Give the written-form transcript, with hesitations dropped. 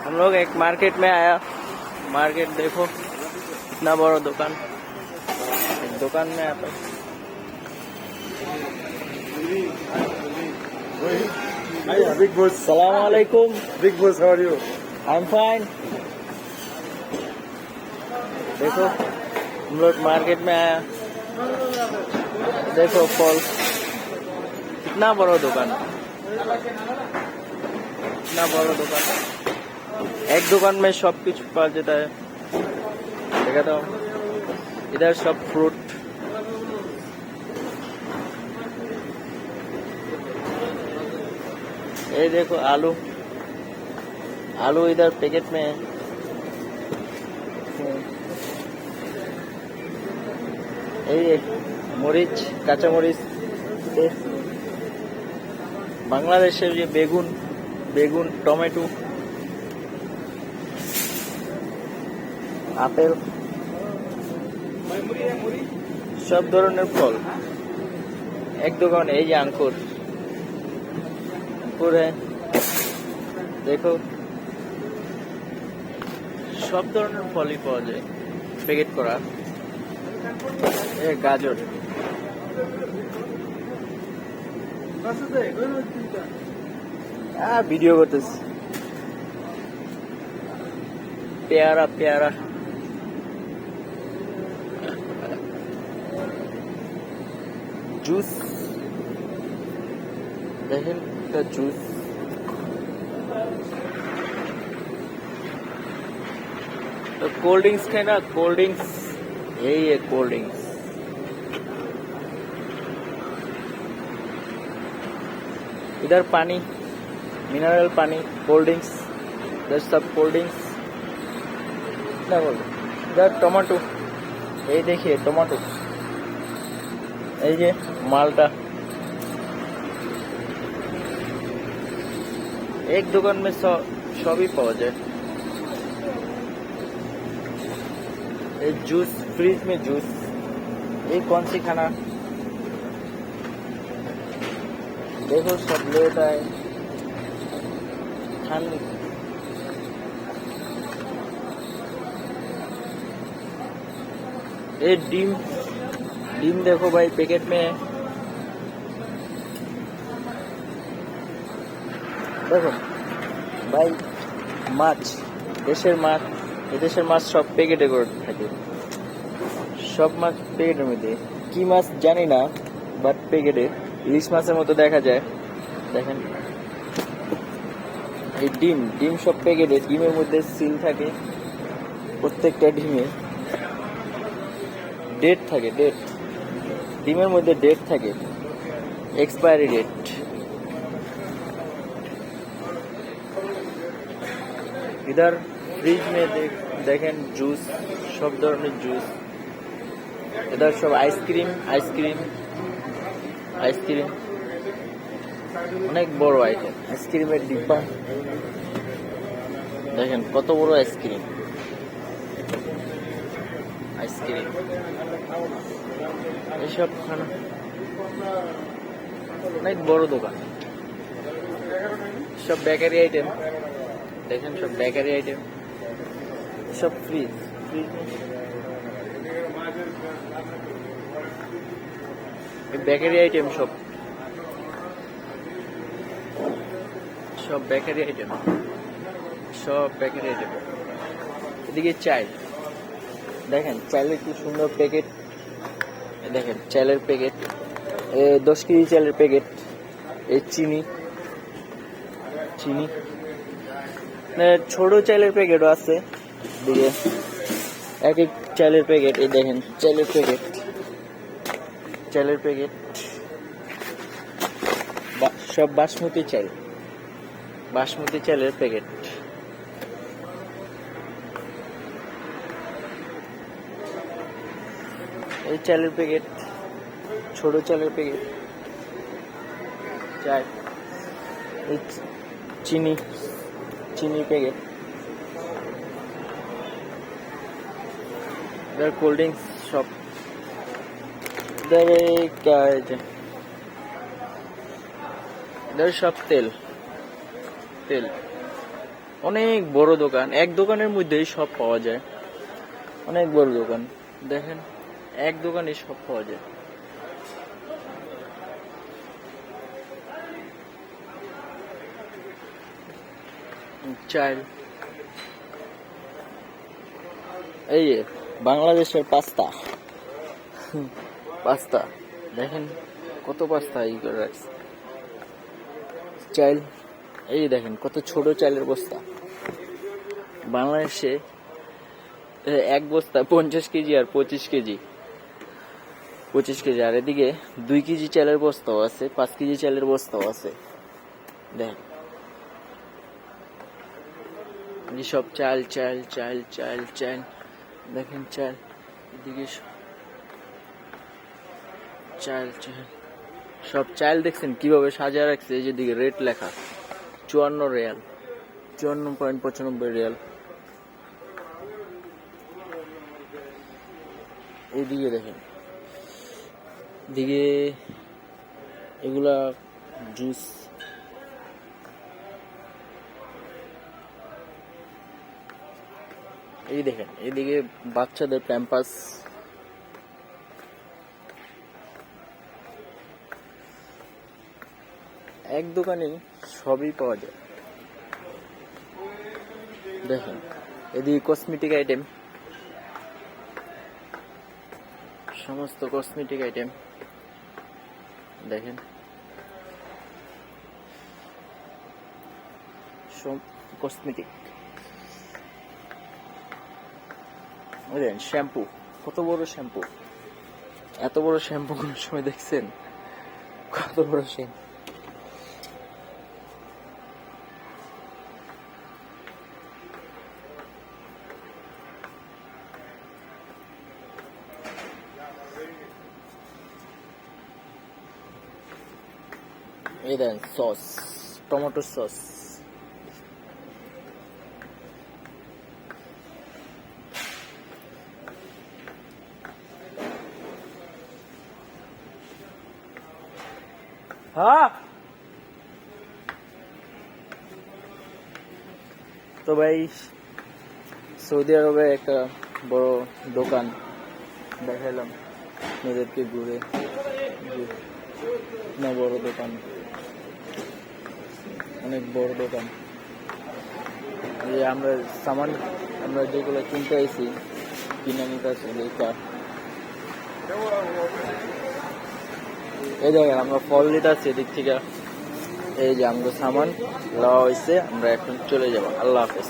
हम लोग एक मार्केट में आया। मार्केट देखो इतना बड़ा दुकान, एक दुकान में आता। Big boss. सलाम वालेकुम। Big boss, how are you? I am fine. देखो हम लोग मार्केट में आया, देखो फल, कितना बड़ा दुकान, इतना बड़ा दुकान। एक दुकान में सब कुछ पा जाता है। देखा था इधर सब फ्रूट, ये देखो आलू, आलू इधर पैकेट में है। ये मरीच, काঁচা মরিচ, বাংলাদেশের যে বেগুন, বেগুন, টমেটো, আপেল, সব ধরনের ফল এক দোকানে। এই যে আঙ্কুর, আঙ্কুর है, দেখো সব ধরনের ফলই পাওয়া যায় প্যাকেট করা। গাজর, ভিডিও করতেছি। পেয়ারা, পেয়ারা, জুস, দেখেন একটা জুস। तो कोल्ड ड्रिंक्स खाए ना, कोल्ड ड्रिंक्स, यही है कोल्ड ड्रिंक्स। इधर पानी, मिनरल पानी, कोल्ड ड्रिंक्स, इधर सब कोल्ड ड्रिंक्स। ना बोल, इधर टमाटो, ये देखिए टमाटो, ये माल्टा। एक दुकान में सभी पावा जाए। ये जूस, फ्रिज में जूस, ये कौन सी खाना, देखो सब लेता है खाने। ये डिम, डिम देखो भाई पैकेट में है। देखो भाई মাছ, দেশের মাছ, এদেশের মাছ সব প্যাকেটে করে থাকে। সব মাছ প্যাকেটের মধ্যে, কি মাছ জানি না, বাট প্যাকেটে। ইলিশ মাছের মতো দেখা যায়। দেখেন এই ডিম, ডিম সব প্যাকেটে। ডিমের মধ্যে সিল থাকে, প্রত্যেকটা ডিমে ডেট থাকে, ডেট। ডিমের মধ্যে ডেট থাকে, এক্সপায়ারি ডেট। इधर फ्रिज में देखें जूस, सब धरনের जूस। इधर सब आइसक्रीम, आइसक्रीम, आइसक्रीम, অনেক বড় আইটেম। আইসক্রিমের ডিব্বা দেখেন কত বড় আইসক্রিম, আইসক্রিম, এইসব খানা। অনেক বড় দোকান, সব বেকারি আইটেম। देखें सब बेकरी आइटम, सब फ्रिज, फ्रिज में बेकरी आइटम, सब सब बेकरी आइटम, सब बेकरी आइटम। এদিকে চাল, দেখেন চালের কি সুন্দর প্যাকেট। দেখেন চালের প্যাকেট, 10 কেজি চালের প্যাকেট। এই চিনি, চিনি, ছোট চালের প্যাকেটও আছে। দিকে এক এক চালের প্যাকেট। এই দেখেন চালের প্যাকেট, চালের প্যাকেট, সব বাসমতি চাল, বাসমতি চালের প্যাকেট। এই চালের প্যাকেট, ছোট চালের প্যাকেট, চাল, এই চিনি, चीनी पैकेट। इधर कोल्ड ड्रिंक्स शॉप, इधर क्या है, इधर सब तेल, तेल, অনেক বড় দোকান, এক দোকানের মধ্যেই সব পাওয়া যায়। অনেক বড় দোকান, দেখেন এক দোকানে সব পাওয়া যায়। চাল, এই যে বাংলাদেশের পাস্তা, পাস্তা দেখেন কত পাস্তা ই করে রাখছে। চাল, এই দেখেন কত ছোট চালের বস্তা। বাংলাদেশে এক বস্তা 50 কেজি আর 25 কেজি, আর এদিকে 2 কেজি চালের বস্তাও আছে, 5 কেজি চালের বস্তাও আছে। দেখেন এই সব চাল চাল চাল চাল চাল, দেখেন চাল, এদিকে চাল চাল, সব চাল দেখছেন কিভাবে সাজিয়ে রাখছে। এই যেদিকে রেট লেখা 54 রিয়াল, 54.95 রিয়াল। এইদিকে দেখেন, দিকে এগুলা জুস, এই দেখেন এদিকে বাচ্চাদের প্যাম্পাস, এক দোকানে সবই পাওয়া যায়। দেখেন এদিকে কসমেটিক আইটেম, সমস্ত কসমেটিক আইটেম দেখেন, সব কসমেটিক। বুঝলেন, শ্যাম্পু, কত বড় শ্যাম্পু, এত বড় শ্যাম্পু কোন সময় দেখছেন? কত বড় শ্যাম্পু। এই দেন সস, টমেটো সস, হ্যাঁ। তো ভাই সৌদি আরবে একটা বড় দোকান দেখালাম মেয়েদেরকে ঘুরে, না বড় দোকান, অনেক বড় দোকান। যে আমরা সামান, আমরা যেগুলো কিনতে আইছি কিনে নিতে আসি, এই দেখেন আমরা ফল নিতে আসছি এদিক থেকে। এই যে আমাদের সামান লওয়া হয়েছে, আমরা এখন চলে যাবো। আল্লাহ হাফেজ।